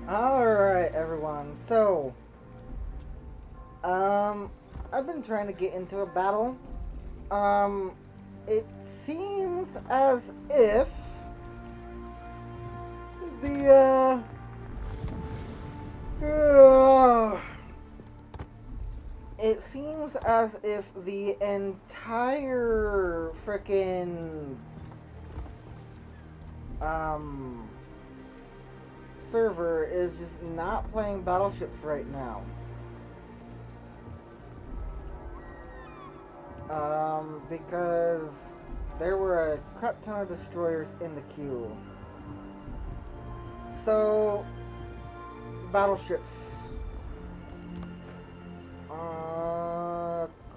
Alright, everyone. So, I've been trying to get into a battle. It seems as if the, it seems as if the entire frickin' server is just not playing battleships right now. Because there were a crap ton of destroyers in the queue. So, battleships.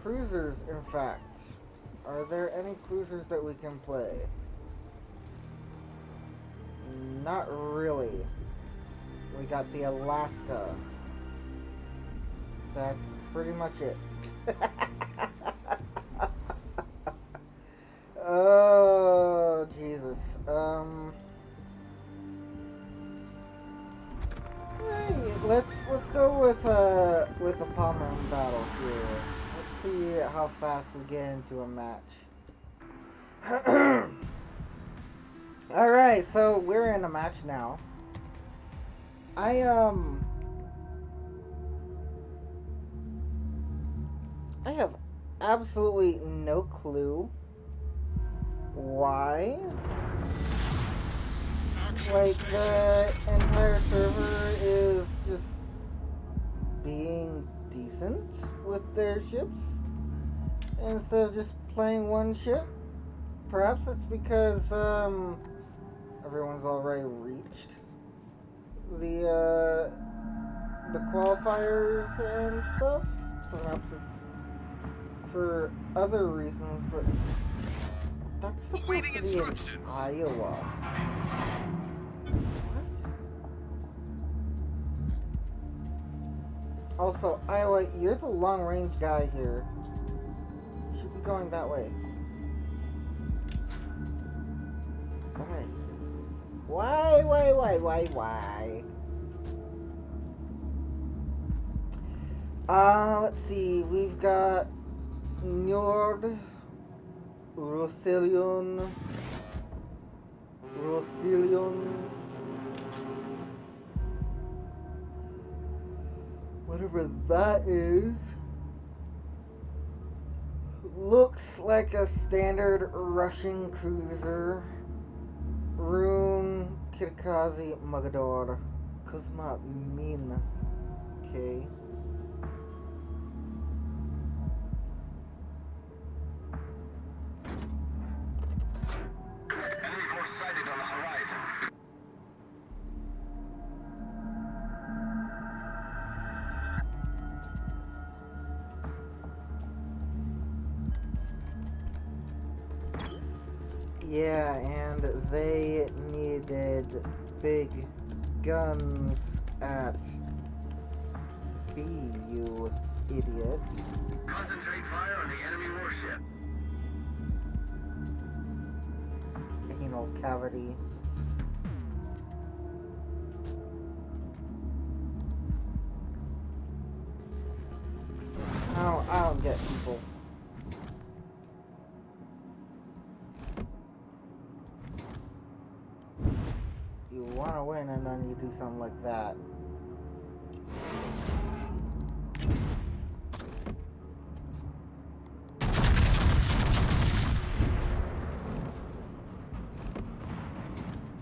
Cruisers, in fact. Are there any cruisers that we can play? Not really. We got the Alaska. That's pretty much it. Oh, Jesus. Hey, let's go with a Palmer battle here. Let's see how fast we get into a match. Alright, so we're in a match now. I have absolutely no clue why. Like, the entire server is just being decent with their ships instead of just playing one ship. Perhaps it's because everyone's already reached the qualifiers and stuff. Perhaps it's for other reasons, but that's supposed to be in Iowa. What? Also, Iowa, you're the long-range guy here. You should be going that way. Why? Why? Let's see. We've got Njord, Rosilion, whatever that is. Looks like a standard Russian cruiser. Rune, Kirkazi, Magador, Kuzma, Min. Okay. Enemy force sighted on the horizon. Yeah, and they needed big guns at B, you idiot. Concentrate fire on the enemy warship. Anal cavity. I don't get people. You want to win and then you do something like that.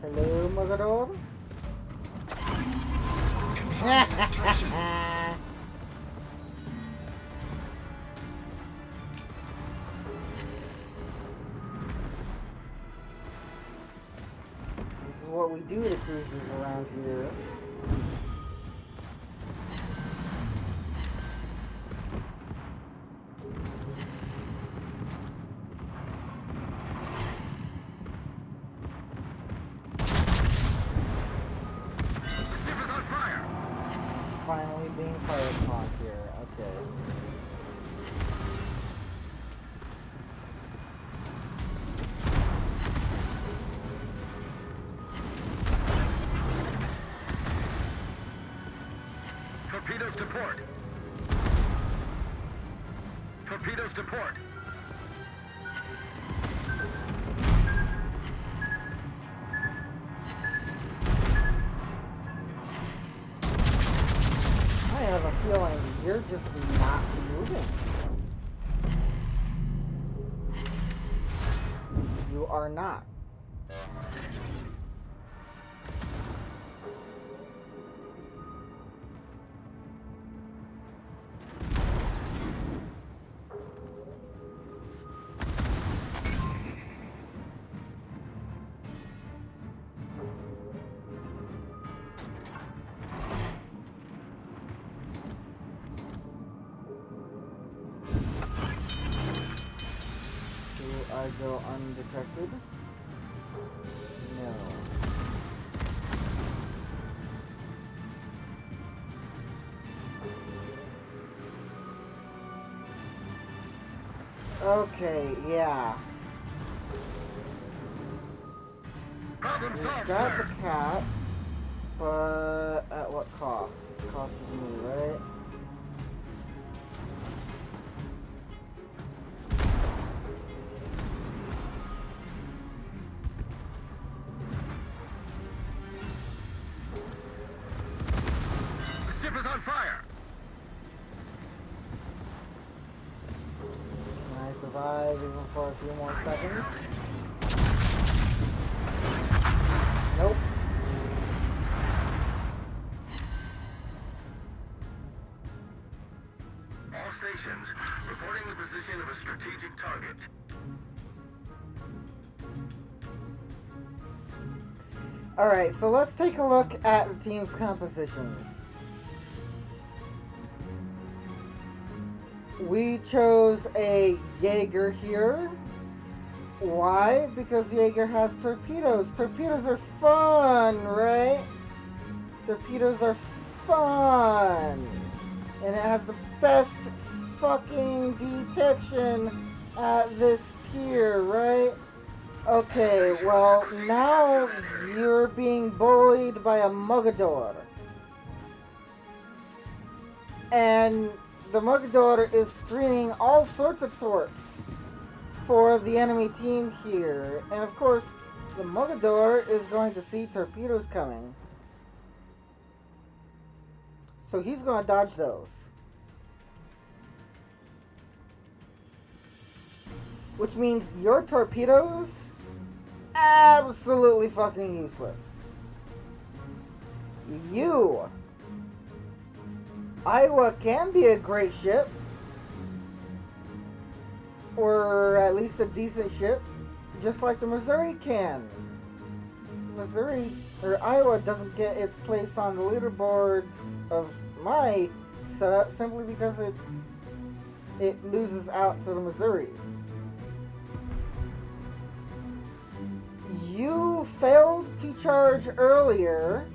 Hello, Magador? This is what we do to cruisers around here. The ship is on fire. Finally being fired upon here. Okay. Torpedoes to port. Torpedoes to port. I have a feeling you're just not moving. You are not. I go undetected? No. Okay, yeah. Problem Let's solved, grab sir. the cat, but at what cost? The cost of me, right? The ship is on fire. Can I survive even for a few more seconds? Nope. All stations, reporting the position of a strategic target. Alright, so let's take a look at the team's composition. We chose a Jaeger here. Why? Because Jaeger has torpedoes. Torpedoes are fun, right? Torpedoes are fun. And it has the best fucking detection at this tier, right? Okay, well, now you're being bullied by a Mogador. And the Mogador is screening all sorts of torps for the enemy team here. And of course, the Mogador is going to see torpedoes coming. So he's going to dodge those. Which means your torpedoes, absolutely fucking useless. You, Iowa can be a great ship. Or at least a decent ship. Just like the Missouri can. Missouri, or Iowa doesn't get its place on the leaderboards of my setup simply because it loses out to the Missouri. You failed to charge earlier,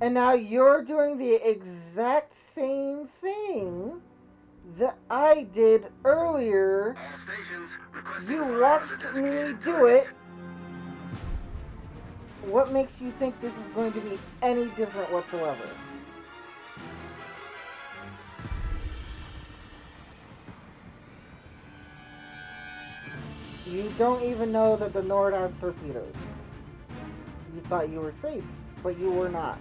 and now you're doing the exact same thing that I did earlier. All stations, requesting You fire on the watched me designated do target. it. What makes you think this is going to be any different whatsoever? You don't even know that the Nord has torpedoes. You thought you were safe, but you were not.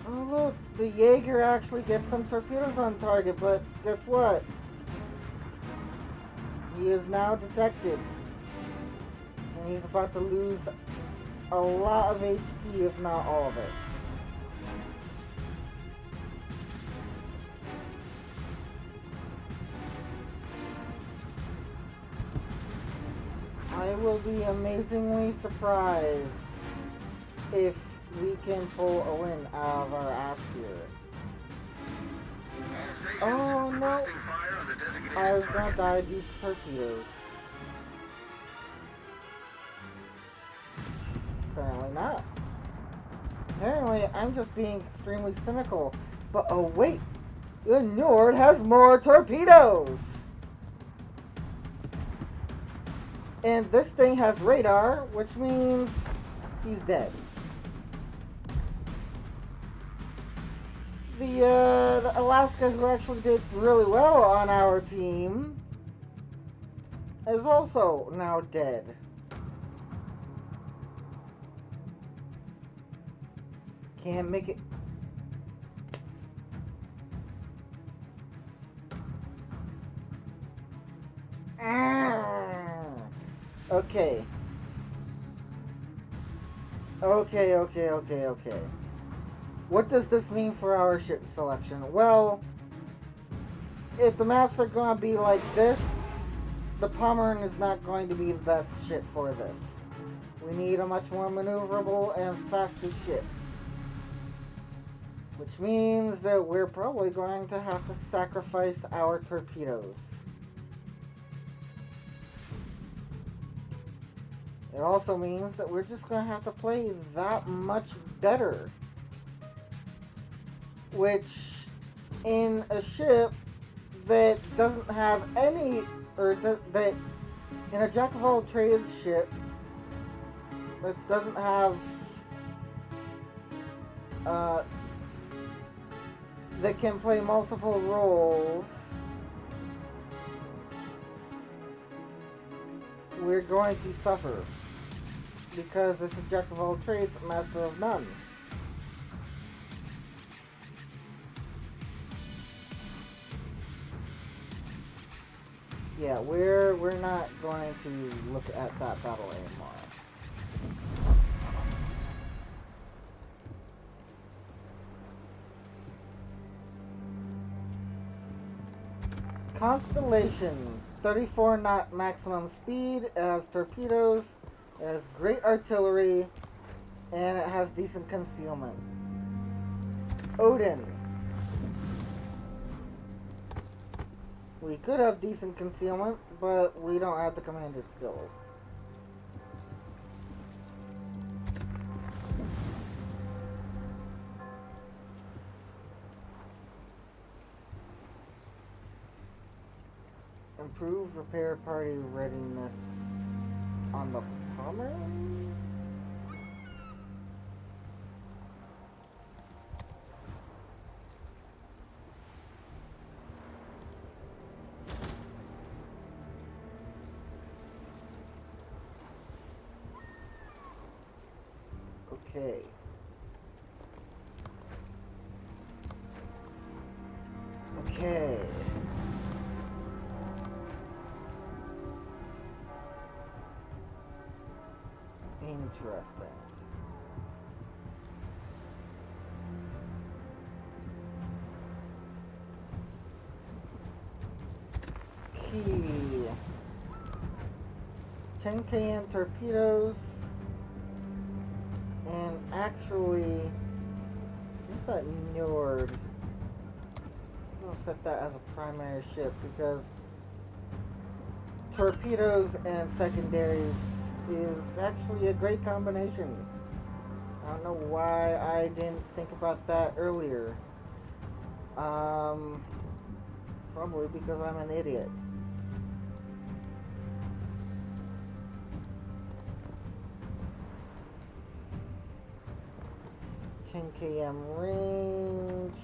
Oh look, the Jaeger actually gets some torpedoes on target, but guess what? He is now detected. And he's about to lose a lot of HP, if not all of it. I will be amazingly surprised if we can pull a win out of our ass here. All stations, Oh no! requesting fire on the designated I was target. gonna die due to torpedoes. Apparently not. Apparently I'm just being extremely cynical. But oh wait! The Nord has more torpedoes! And this thing has radar, which means he's dead. the Alaska, who actually did really well on our team, is also now dead. Can't make it. Okay. Okay. What does this mean for our ship selection? Well, if the maps are going to be like this, the Pomeran is not going to be the best ship for this. We need a much more maneuverable and faster ship. Which means that we're probably going to have to sacrifice our torpedoes. It also means that we're just going to have to play that much better. Which, in a ship that doesn't have any, or that in a jack of all trades ship that doesn't have, that can play multiple roles, we're going to suffer. Because it's a jack of all trades, master of none. Yeah, we're not going to look at that battle anymore. Constellation, 34 knot maximum speed, it has torpedoes, it has great artillery, and it has decent concealment. Odin. We could have decent concealment, but we don't have the commander skills. Improve repair party readiness on the Pomeran? Okay. Okay. Interesting. Key. 10 kN torpedoes. And actually, what's that Njord? I'll set that as a primary ship because torpedoes and secondaries is actually a great combination. I don't know why I didn't think about that earlier. Probably because I'm an idiot. $10 km range,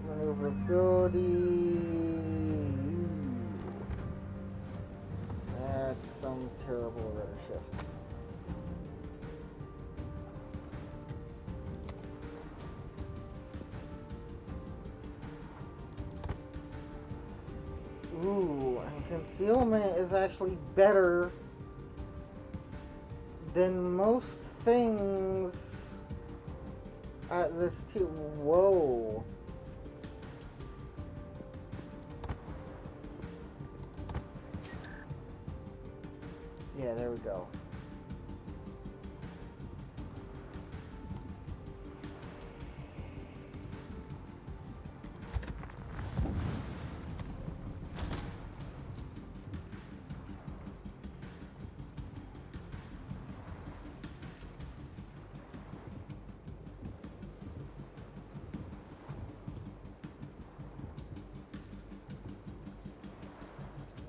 maneuverability. That's some terrible rudder shift. Ooh, and concealment is actually better than most things at this too. Whoa. Yeah, there we go.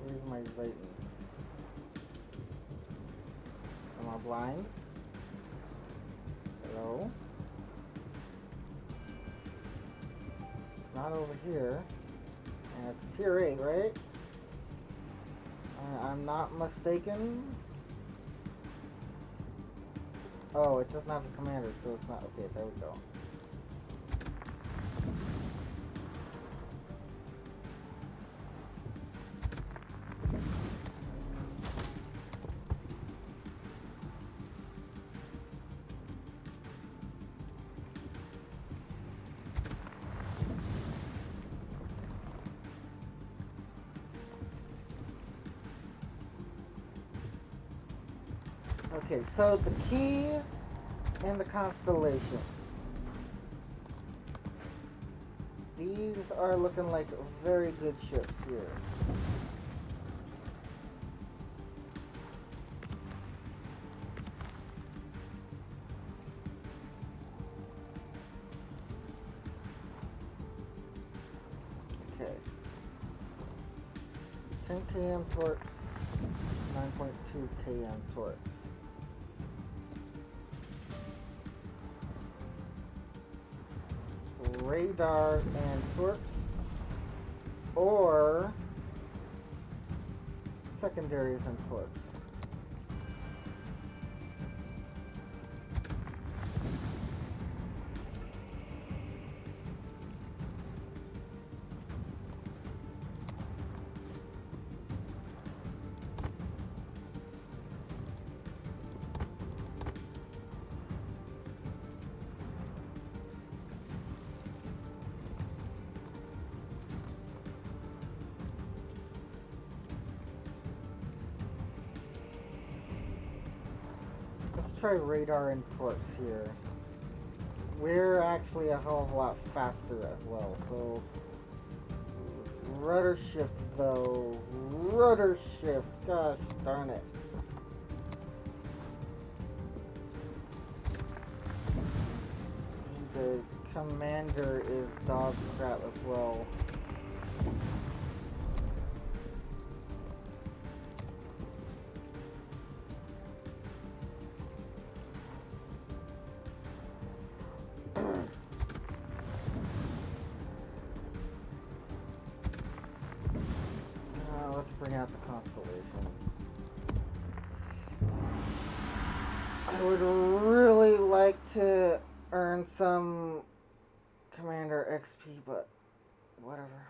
Where's my Zayton? Am I blind? Hello? not over here. And it's tier 8, right? I'm not mistaken. Oh, it doesn't have a commander, so it's not. Okay, there we go. Okay, so the key in the constellation. These are looking like very good ships here. Okay. 10 km torps, 9.2 km torps. Radar and torps, or secondaries and torps. Let's try radar and torps here. We're actually a hell of a lot faster as well, so rudder shift though. Rudder shift, gosh darn it. The commander is dog crap as well. Let's bring out the constellation. I would really like to earn some commander XP, but whatever.